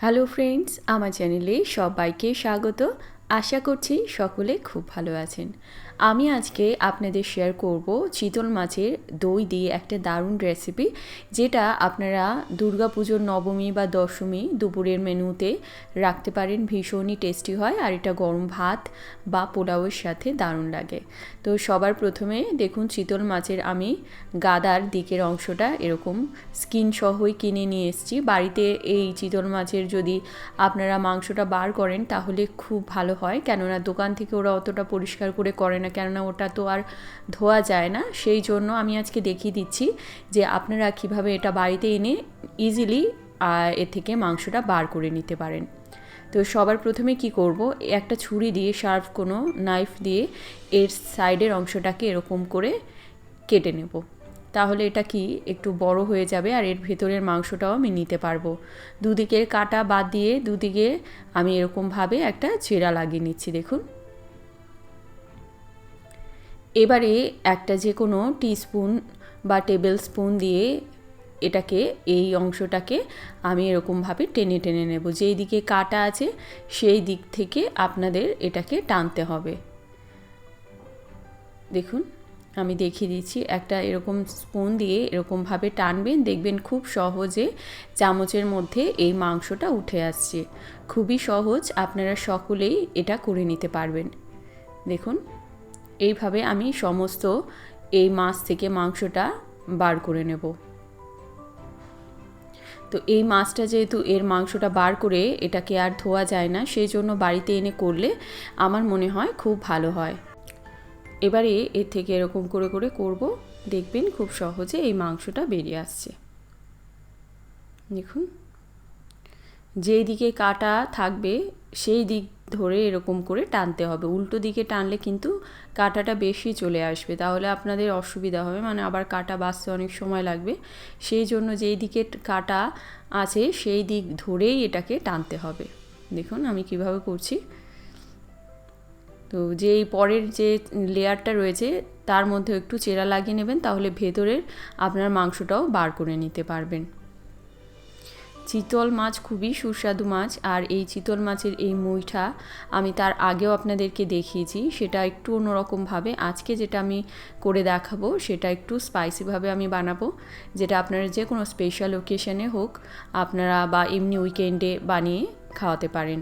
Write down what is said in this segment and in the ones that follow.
Hello friends, আমার চ্যানেলে সবাইকে স্বাগত। আশা করছি সকলে খুব ভালো আছেন। আমি আজকে আপনাদের শেয়ার করব চিতল মাছের দই দিয়ে একটা দারুণ রেসিপি, যেটা আপনারা দুর্গাপুজোর নবমী বা দশমী দুপুরের মেনুতে রাখতে পারেন। ভীষণই টেস্টি হয় আর এটা গরম ভাত বা পোলাওয়ের সাথে দারুণ লাগে। তো সবার প্রথমে দেখুন, চিতল মাছের আমি গাদার দিকের অংশটা এরকম স্কিন সহই কিনে নিয়ে এসেছি। বাড়িতে এই চিতল মাছের যদি আপনারা মাংসটা বার করেন তাহলে খুব ভালো হয়, কেননা দোকান থেকে ওরা অতটা পরিষ্কার করে করে না, কেননা ওটা তো আর ধোয়া যায় না। সেই জন্য আমি আজকে দেখিয়ে দিচ্ছি যে আপনারা কিভাবে এটা বাড়িতে এনে ইজিলি এর থেকে মাংসটা বার করে নিতে পারেন। তো সবার প্রথমে কি করব, একটা ছুরি দিয়ে, শার্প কোনো নাইফ দিয়ে এর সাইডের অংশটাকে এরকম করে কেটে নেব। তাহলে এটা কি একটু বড় হয়ে যাবে আর এর ভেতরের মাংসটাও আমি নিতে পারবো। দুদিকের কাটা বাদ দিয়ে দুদিকে আমি এরকমভাবে একটা চেরা লাগিয়ে নিচ্ছি। দেখুন, এবারে একটা যে কোনো টিস্পুন বা টেবিল স্পুন দিয়ে এটাকে, এই অংশটাকে আমি এরকমভাবে টেনে টেনে নেব। যেই দিকে কাটা আছে সেই দিক থেকে আপনাদের এটাকে টানতে হবে। দেখুন, আমি দেখিয়ে দিচ্ছি। একটা এরকম স্পুন দিয়ে এরকমভাবে টানবেন, দেখবেন খুব সহজে চামচের মধ্যে এই মাংসটা উঠে আসছে। খুবই সহজ, আপনারা সকলেই এটা করে নিতে পারবেন। দেখুন, এইভাবে আমি সমস্ত এই মাছ থেকে মাংসটা বার করে নেব। তো এই মাছটা যেহেতু এর মাংসটা বার করে এটাকে আর ধোয়া যায় না, সেই জন্য বাড়িতে এনে করলে আমার মনে হয় খুব ভালো হয়। এবারে এর থেকে এরকম করে করে করব, দেখবেন খুব সহজে এই মাংসটা বেরিয়ে আসছে। দেখুন, যেই দিকে কাটা থাকবে সেই দিক ধরে এরকম করে টানতে হবে। উল্টো দিকে টানলে কিন্তু কাটাটা বেশি চলে আসবে, তাহলে আপনাদের অসুবিধা হবে, মানে আবার কাটা বাছতে অনেক সময় লাগবে। সেই জন্য যেই দিকে কাটা আছে সেই দিক ধরেই এটাকে টানতে হবে। দেখুন আমি কিভাবে করছি। তো যেই পরের যে লেয়ারটা রয়েছে তার মধ্যে একটু চেরা লাগিয়ে নেবেন, তাহলে ভেতরের আপনার মাংসটাও বার করে নিতে পারবেন। চিতল মাছ খুবই সুস্বাদু মাছ, আর এই চিতল মাছের এই মুইঠা আমি তার আগেও আপনাদেরকে দেখিয়েছি, সেটা একটু অন্যরকমভাবে। আজকে যেটা আমি করে দেখাবো সেটা একটু স্পাইসিভাবে আমি বানাবো, যেটা আপনারা যে কোনো স্পেশাল ওকেশনে হোক আপনারা বা এমনি উইকেন্ডে বানিয়ে খাওয়াতে পারেন।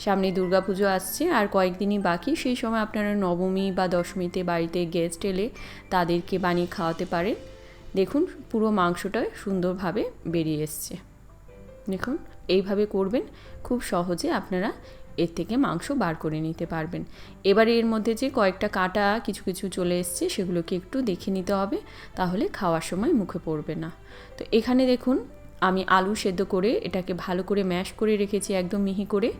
সামনে দুর্গাপুজো আসছে আর কয়েকদিনই বাকি, সেই সময় আপনারা নবমী বা দশমীতে বাড়িতে গেস্ট এলে তাদেরকে বানিয়ে খাওয়াতে পারেন। দেখুন, পুরো মাংসটা সুন্দরভাবে বেরিয়ে এসছে। দেখুন, এইভাবে করবেন, খুব সহজে আপনারা এর থেকে মাংস বার করে নিতে পারবেন। এবারে এর মধ্যে যে কয়েকটা কাটা কিছু কিছু চলে এসছে সেগুলোকে একটু দেখে নিতে হবে, তাহলে খাওয়ার সময় মুখে পড়বে না। তো এখানে দেখুন, আমি আলু সেদ্ধ করে এটাকে ভালো করে ম্যাশ করে রেখেছি, একদম মিহি করে।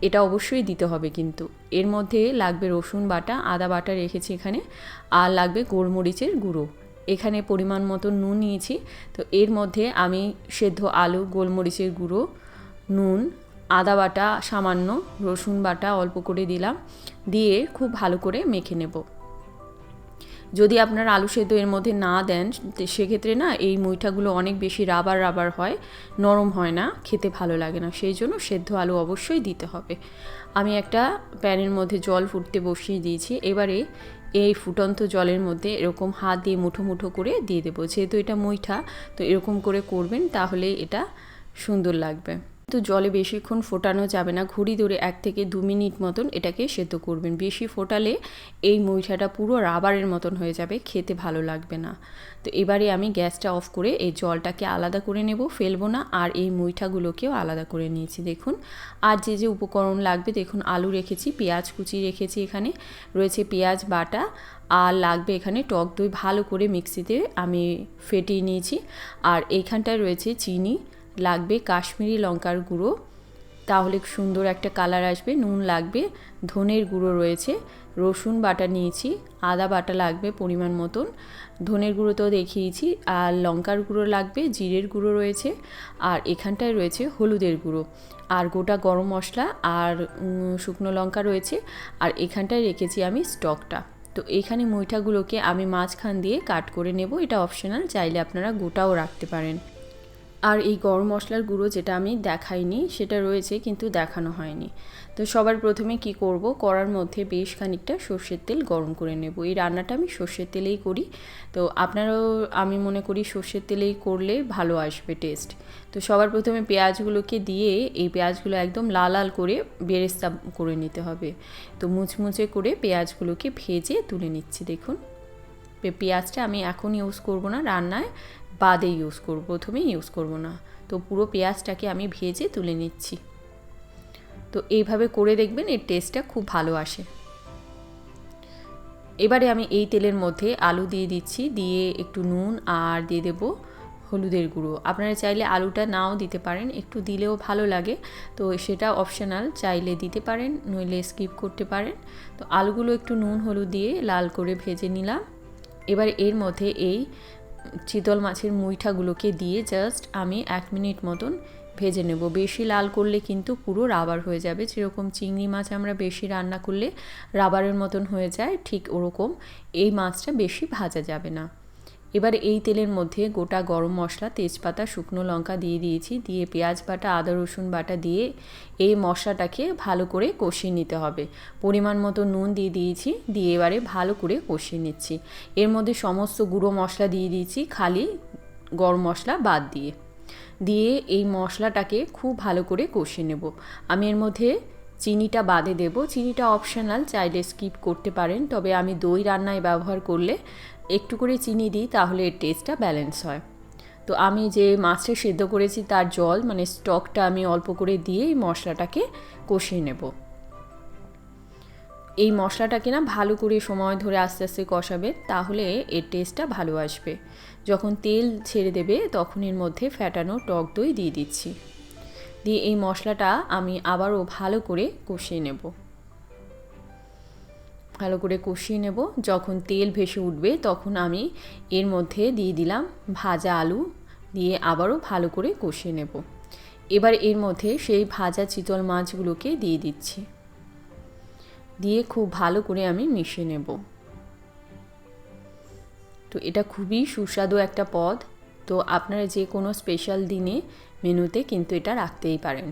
এটা অবশ্যই দিতে হবে, কিন্তু এর মধ্যে লাগবে রসুন বাটা, আদা বাটা রেখেছি এখানে, আর লাগবে গোলমরিচের গুঁড়ো। এখানে পরিমাণ মতো নুন নিয়েছি। তো এর মধ্যে আমি সেদ্ধ আলু, গোলমরিচের গুঁড়ো, নুন, আদা বাটা সামান্য, রসুন বাটা অল্প করে দিলাম, দিয়ে খুব ভালো করে মেখে নেব। যদি আপনার আলু সেদ্ধ এর মধ্যে না দেন সেক্ষেত্রে না এই মুইঠাগুলো অনেক বেশি রাবার রাবার হয়, নরম হয় না, খেতে ভালো লাগে না। সেই জন্য সেদ্ধ আলু অবশ্যই দিতে হবে। আমি একটা প্যানের মধ্যে জল ফুটতে বসিয়ে দিয়েছি। এবারে এই ফুটন্ত জলের মধ্যে এরকম হাত দিয়ে মুঠো মুঠো করে দিয়ে দেবো। যেহেতু এটা মুইঠা, তো এরকম করে করবেন, তাহলে এটা সুন্দর লাগবে। তো জলে বেশিক্ষণ ফোটানো যাবে না, ঘুরি ধরে 1 থেকে 2 মিনিট মতন এটাকে সেদ্ধ করবেন। বেশি ফোটালে এই মুইঠাটা পুরো রাবারের মতন হয়ে যাবে, খেতে ভালো লাগবে না। তো এবারে আমি গ্যাসটা অফ করে এই জলটাকে আলাদা করে নেব, ফেলবো না, আর এই মুইঠাগুলোকেও আলাদা করে নিয়েছি। দেখুন, আর যে যে উপকরণ লাগবে, দেখুন আলু রেখেছি, পেঁয়াজ কুচি রেখেছি, এখানে রয়েছে পেঁয়াজ বাটা, আর লাগবে এখানে টক দই ভালো করে মিক্সিতে আমি ফেটিয়ে নিয়েছি, আর এইখানটায় রয়েছে চিনি, লাগবে কাশ্মীরি লঙ্কার গুঁড়ো, তাহলে সুন্দর একটা কালার আসবে, নুন লাগবে, ধনের গুঁড়ো রয়েছে, রসুন বাটা নিয়েছি, আদা বাটা লাগবে পরিমাণ মতন, ধনের গুঁড়ো তো দেখিয়েছি, আর লঙ্কার গুঁড়ো লাগবে, জিরের গুঁড়ো রয়েছে, আর এখানটায় রয়েছে হলুদের গুঁড়ো, আর গোটা গরম মশলা আর শুকনো লঙ্কা রয়েছে, আর এখানটায় রেখেছি আমি স্টকটা। তো এইখানে মুইঠাগুলোকে আমি মাঝখান দিয়ে কাট করে নেব, এটা অপশনাল, চাইলে আপনারা গোটাও রাখতে পারেন। আর এই গরম মশলার গুঁড়ো যেটা আমি দেখাইনি সেটা রয়েছে কিন্তু দেখানো হয়নি। তো সবার প্রথমে কি করব, কড়ার মধ্যে বেশ খানিকটা সর্ষের তেল গরম করে নেব। এই রান্নাটা আমি সর্ষের তেলেই করি, তো আপনারাও আমি মনে করি সর্ষের তেলেই করলে ভালো আসবে টেস্ট। তো সবার প্রথমে পেঁয়াজগুলোকে দিয়ে এই পেঁয়াজগুলো একদম লাল লাল করে বেরেস্তা করে নিতে হবে। তো মুচমুচে করে পেঁয়াজগুলোকে ভেজে তুলে নিচ্ছি। দেখুন পেঁয়াজটা আমি এখন ইউজ করব না, রান্নায় বাদে ইউজ করব, প্রথমেই ইউজ করব না। তো পুরো পেঁয়াজটাকে আমি ভেজে তুলে নিচ্ছি। তো এইভাবে করে দেখবেন এর টেস্টটা খুব ভালো আসে। এবারে আমি এই তেলের মধ্যে আলু দিয়ে দিচ্ছি, দিয়ে একটু নুন আর দিয়ে দেব হলুদের গুঁড়ো। আপনারা চাইলে আলুটা নাও দিতে পারেন, একটু দিলেও ভালো লাগে, তো সেটা অপশনাল, চাইলে দিতে পারেন নইলে স্কিপ করতে পারেন। তো আলুগুলো একটু নুন হলুদ দিয়ে লাল করে ভেজে নিলাম। এবার এর মধ্যে এই চিতল মাছের মুইঠাগুলোকে দিয়ে জাস্ট আমি 1 মিনিট মতন ভেজে নেব। বেশি লাল করলে কিন্তু পুরো রাবার হয়ে যাবে, যেরকম চিংড়ি মাছ আমরা বেশি রান্না করলে রাবারের মতন হয়ে যায়, ঠিক ওরকম এই মাছটা বেশি ভাজা যাবে না। এবার এই তেলের মধ্যে গোটা গরম মশলা, তেজপাতা, শুকনো লঙ্কা দিয়ে দিয়েছি, দিয়ে পেঁয়াজ বাটা, আদা রসুন বাটা দিয়ে এই মশলাটাকে ভালো করে কষিয়ে নিতে হবে। পরিমাণ মতো নুন দিয়ে দিয়েছি, দিয়ে এবারে ভালো করে কষিয়ে নিচ্ছি। এর মধ্যে সমস্ত গুঁড়ো মশলা দিয়ে দিয়েছি, খালি গরম মশলা বাদ দিয়ে দিয়ে এই মশলাটাকে খুব ভালো করে কষিয়ে নেব। আমি এর মধ্যে চিনিটা বাদে দেব, চিনিটা অপশনাল, চাইলে স্কিপ করতে পারেন, তবে আমি দই রান্নায় ব্যবহার করলে একটু করে চিনি দিই, তাহলে এর টেস্টটা ব্যালেন্স হয়। তো আমি যে মাছটা সেদ্ধ করেছি তার জল মানে স্টকটা আমি অল্প করে দিয়ে এই মশলাটাকে কষিয়ে নেব। এই মশলাটাকে না ভালো করে সময় ধরে আস্তে আস্তে কষাবে, তাহলে এর টেস্টটা ভালো আসবে। যখন তেল ছেড়ে দেবে তখন এর মধ্যে ফ্যাটানো টক দই দিয়ে দিচ্ছি, দিয়ে এই মশলাটা আমি আবারও ভালো করে কষিয়ে নেব। ভালো করে কষিয়ে নেব, যখন তেল ভেসে উঠবে তখন আমি এর মধ্যে দিয়ে দিলাম ভাজা আলু, দিয়ে আবারও ভালো করে কষিয়ে নেব। এবার এর মধ্যে সেই ভাজা চিতল মাছগুলোকে দিয়ে দিচ্ছি, দিয়ে খুব ভালো করে আমি মিশিয়ে নেব। তো এটা খুবই সুস্বাদু একটা পদ, তো আপনারা যে কোনো স্পেশাল দিনে মেনুতে কিন্তু এটা রাখতেই পারেন।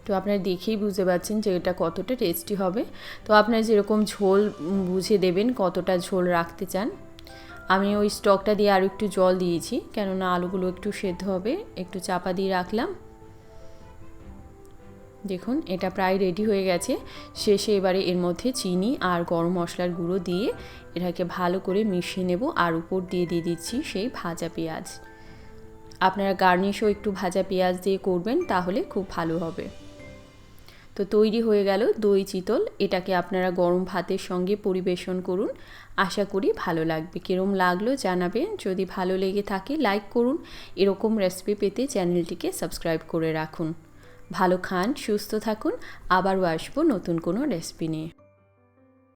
তো আপনারা দেখেই বুঝতে পারছেন যে এটা কতটা টেস্টি হবে। তো আপনারা যেরকম ঝোল বুঝে দেবেন কতটা ঝোল রাখতে চান। আমি ওই স্টকটা দিয়ে আরও একটু জল দিয়েছি, কেননা আলুগুলো একটু সেদ্ধ হবে, একটু চাপা দিয়ে রাখলাম। দেখুন এটা প্রায় রেডি হয়ে গেছে। শেষে এবারে এর মধ্যে চিনি আর গরম মশলার গুঁড়ো দিয়ে এটাকে ভালো করে মিশিয়ে নেব, আর উপর দিয়ে দিচ্ছি সেই ভাজা পেঁয়াজ। আপনারা গার্নিশও একটু ভাজা পেঁয়াজ দিয়ে করবেন, তাহলে খুব ভালো হবে। তো তৈরি হয়ে গেল দই চিতল। এটাকে আপনারা গরম ভাতের সঙ্গে পরিবেশন করুন, আশা করি ভালো লাগবে। কিরম লাগলো জানাবেন, যদি ভালো লেগে থাকে লাইক করুন। এরকম রেসিপি পেতে চ্যানেলটিকে সাবস্ক্রাইব করে রাখুন। ভালো খান, সুস্থ থাকুন, আবারও আসবো নতুন কোনো রেসিপি নিয়ে।